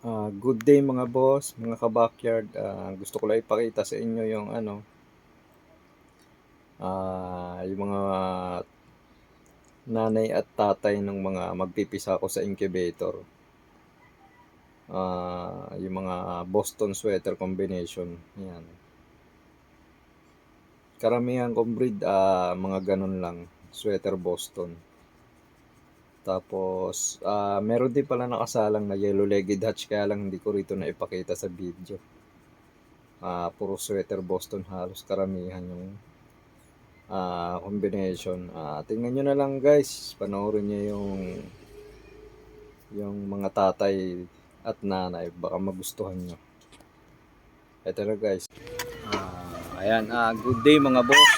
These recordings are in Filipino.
Good day mga boss, mga ka-backyard. Gusto ko lang ipakita sa inyo yung yung mga nanay at tatay ng mga magpipisa ko sa incubator. Yung mga Boston sweater combination. Yan. Karamihan kong breed, mga ganun lang. Sweater Boston. Tapos, meron din pala nakasalang na yellow-legged hatch, kaya lang hindi ko rito na ipakita sa video. Puro sweater Boston halos karamihan yung combination. Tingnan nyo na lang guys, panoorin nyo yung mga tatay at nanay, baka magustuhan nyo. Ito na guys. Ayan, good day mga boss,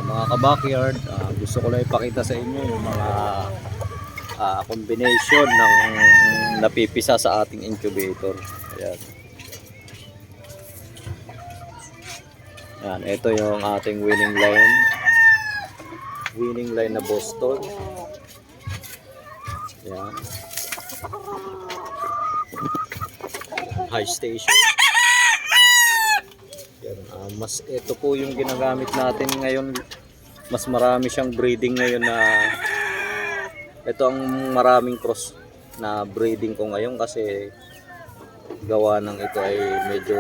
mga ka-backyard. Gusto ko lang ipakita sa inyo yung mga combination ng napipisa sa ating incubator. Ayan. Yan, ito yung ating winning line. Winning line na Boston. Yan. High station. Yan, ito po yung ginagamit natin ngayon. Mas marami siyang breeding ngayon na ito ang maraming cross na breeding ko ngayon kasi gawa ng ito ay medyo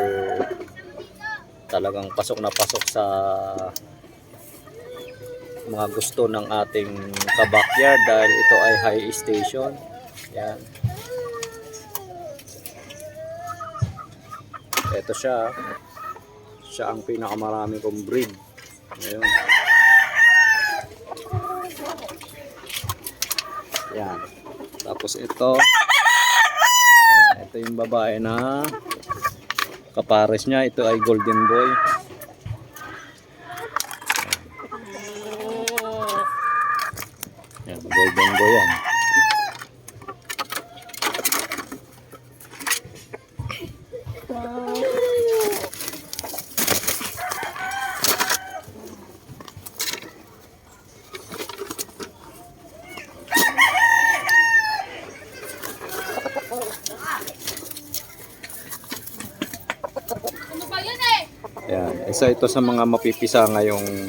talagang pasok na pasok sa mga gusto ng ating ka-backyard dahil ito ay high station. Yan. Ito siya. Siya ang pinakamarami kong breed. Ngayon. Yan. Tapos ito. Yan. Ito yung babae na kapares niya, ito ay golden boy. Yan, golden boy yan. Yan, isa ito sa mga mapipisa ngayong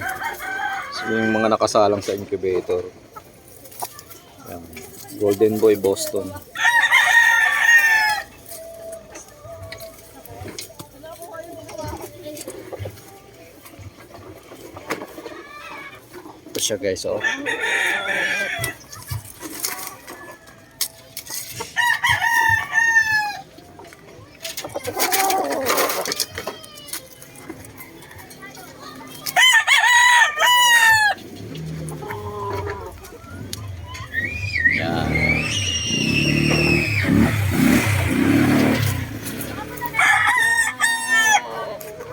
yung mga nakasalang sa incubator. Yan, golden boy Boston. Ito siya guys, oh.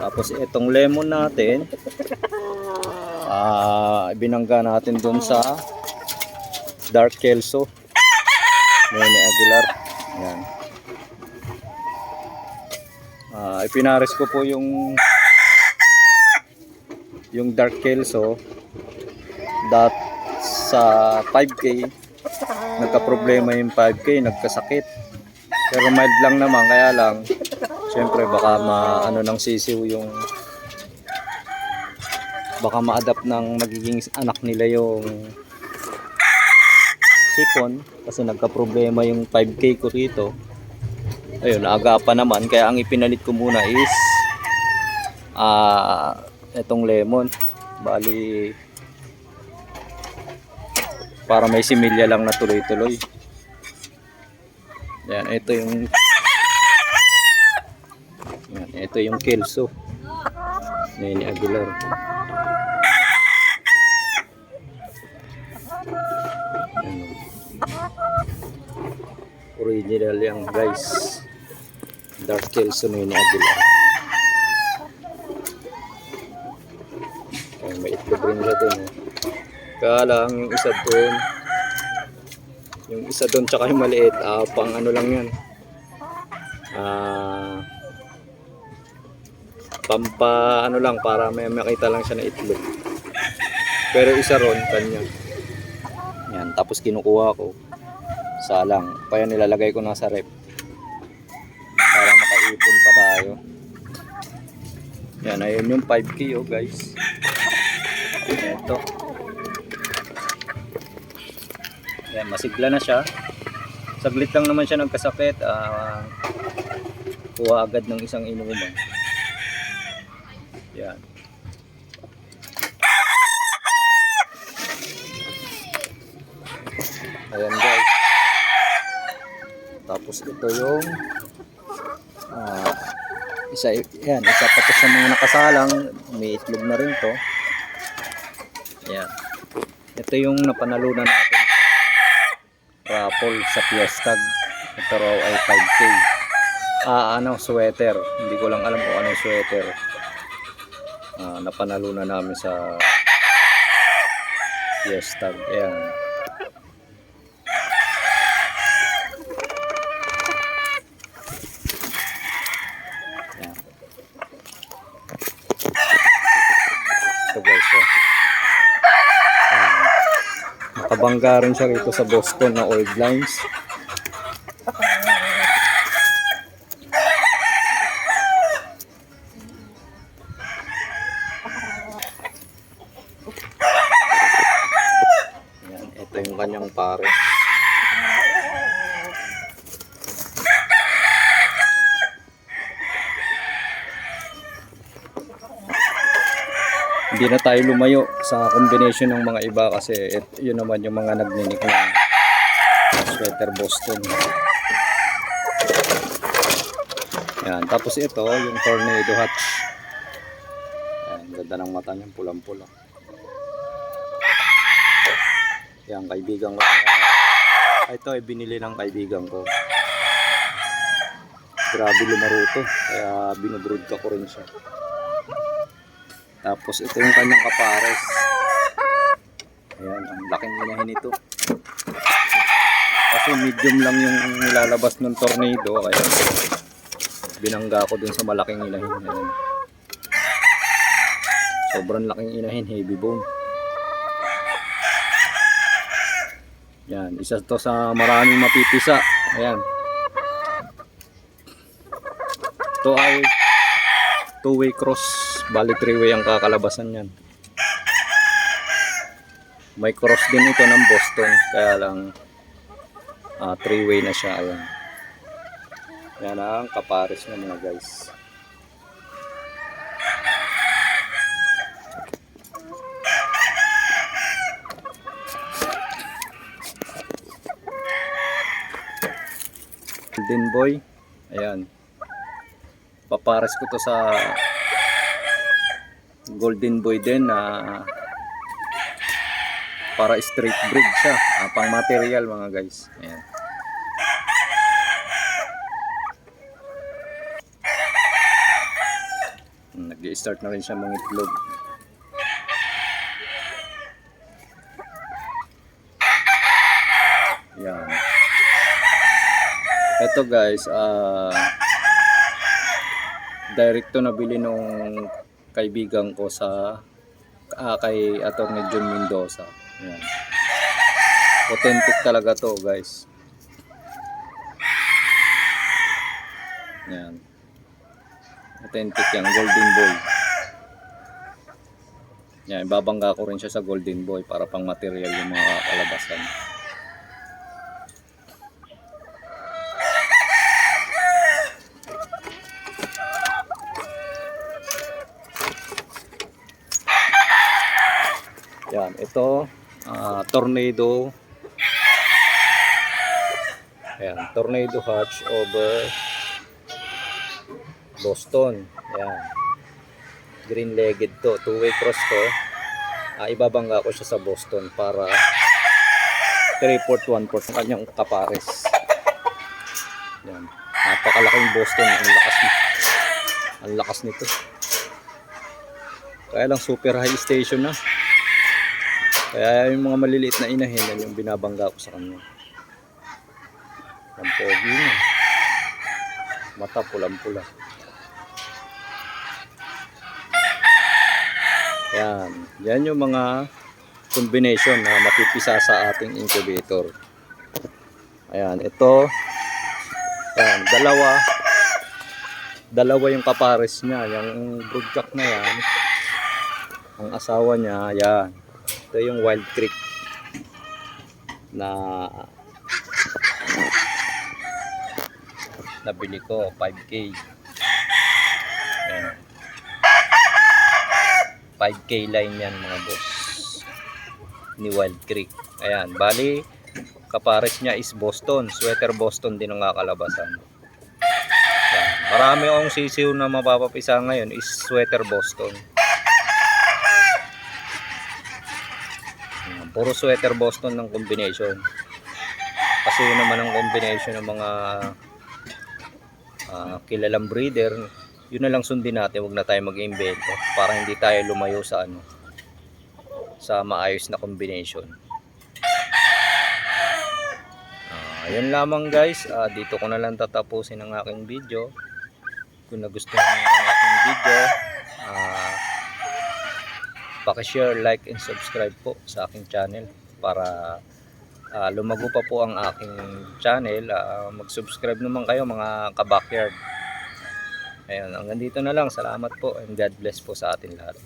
Tapos itong lemon natin, binangga natin dun sa Dark Kelso, Nene Aguilar. Yan. Ipinares ko po yung Dark Kelso sa 5K. Nagka-problema yung 5K, nagkasakit. Pero mild lang naman, kaya lang siyempre baka ng sisiw yung baka ma-adapt ng magiging anak nila yung sipon kasi nagka-problema yung 5K ko rito. Ayun, naagapan naman kaya ang ipinalit ko muna is itong lemon. Bali para may similya lang na tuloy-tuloy. Yan, ito yung Kelso Nene Aguilar. Original yan guys, Dark Kelso Nene Aguilar. Ay, may itlog rin siya dun, eh. Kaya lang yung isa doon tsaka yung maliit, pang ano lang yan, pampa ano lang, para may makita lang siya na itlog. Pero isa ron kanya yan. Tapos kinukuha ko salang. Kaya nilalagay ko na sa rep para makaipon pa tayo. Yan, ayun yung 5K guys. Ito. Yan, masigla na siya. Saglit lang naman siya nagkasakit. Kuha agad ng isang inuman. Yan. Ayan guys. Tapos ito yung isa pa to sa mga nakasalang, may itlog na rin to. Ayan. Ito yung napanalunan natin sa raffle sa Fiestag. Ito raw ay 5K. Sweater. Hindi ko lang alam kung anong sweater. Napanalunan namin sa Fiestag. Ayan. Ito guys, nakabangga rin siya rito sa Boston na old lines. Yan, ito yung kanyang pare. Hindi na tayo lumayo sa combination ng mga iba kasi yun naman yung mga nagninik ng sweater Boston. Yan. Tapos ito yung Tornado Hatch. Yan, ganda ng mata niya, pulang-pula. Yan, kaibigan ko. Ito ay binili ng kaibigan ko. Grabe lumaruto, kaya binubrood ko rin siya. Tapos ito yung kanyang kapares. Ayan, ang laking inahin ito. Kasi medium lang yung nilalabas ng Tornado, kaya binangga ko dun sa malaking inahin. Ayan. Sobrang laking inahin, heavy bone. Yan, isa to sa maraming mapipisa. Ayan. Ito ay two-way cross. Bali 3-way ang kakalabasan yan. May cross din ito ng Boston, kaya lang 3-way na siya. Ayan. Yan ang kapares na mga guys. Golden Boy. Ayan. Papares ko to sa Golden Boy din na para straight breed siya, pang material mga guys. Ayan. Nag-i-start na rin siya mga itlog. Ayan. Ito guys, direct to nabili nung kaibigan ko sa kay Atty. John Mendoza. Ayan. Authentic talaga to guys. Ayan. Authentic yan, Golden Boy. Ayan, babangga ko rin siya sa Golden Boy para pang material yung mga kalabasan. Yan, ito Tornado. Ayan, Tornado Hatch over Boston. Ayan. Green-legged to, two-way cross to. Ibabangga ko siya sa Boston para 3/4, 1/4 ang kanyang kapares. Ayan. Napakalaking Boston, ang lakas nito. Kaya lang super high station na. Kaya yung mga maliliit na inahin yung binabangga ko sa kanya. Ang pogi niya. Mata pulang-pula. Yan. Yan yung mga combination na mapipisa sa ating incubator. Ayan, ito. Ayan, dalawa yung kapares niya. Yung broodcock na yan, ang asawa niya, yan. Ito yung Wild Creek na nabili ko, 5K. Ayan. 5K line yan mga boss ni Wild Creek. Ayan, bali kapares niya is Boston, sweater Boston din ang kakalabasan. Ayan. Marami akong sisiw na mapapapisa ngayon is sweater Boston. Ayan, puro sweater Boston ng combination. Kasi yun naman ang combination ng mga kilalang breeder. Yun na lang sundin natin, wag na tayo mag-invento para hindi tayo lumayo sa sa maayos na combination. Ayun lamang guys, dito ko na lang tatapusin ang aking video. Kung nagustuhan niyo ang aking video, paki-share, like and subscribe po sa aking channel para lumago pa po ang aking channel. Mag-subscribe naman kayo mga ka-backyard. Ayun, hanggang dito na lang. Salamat po and God bless po sa atin lahat.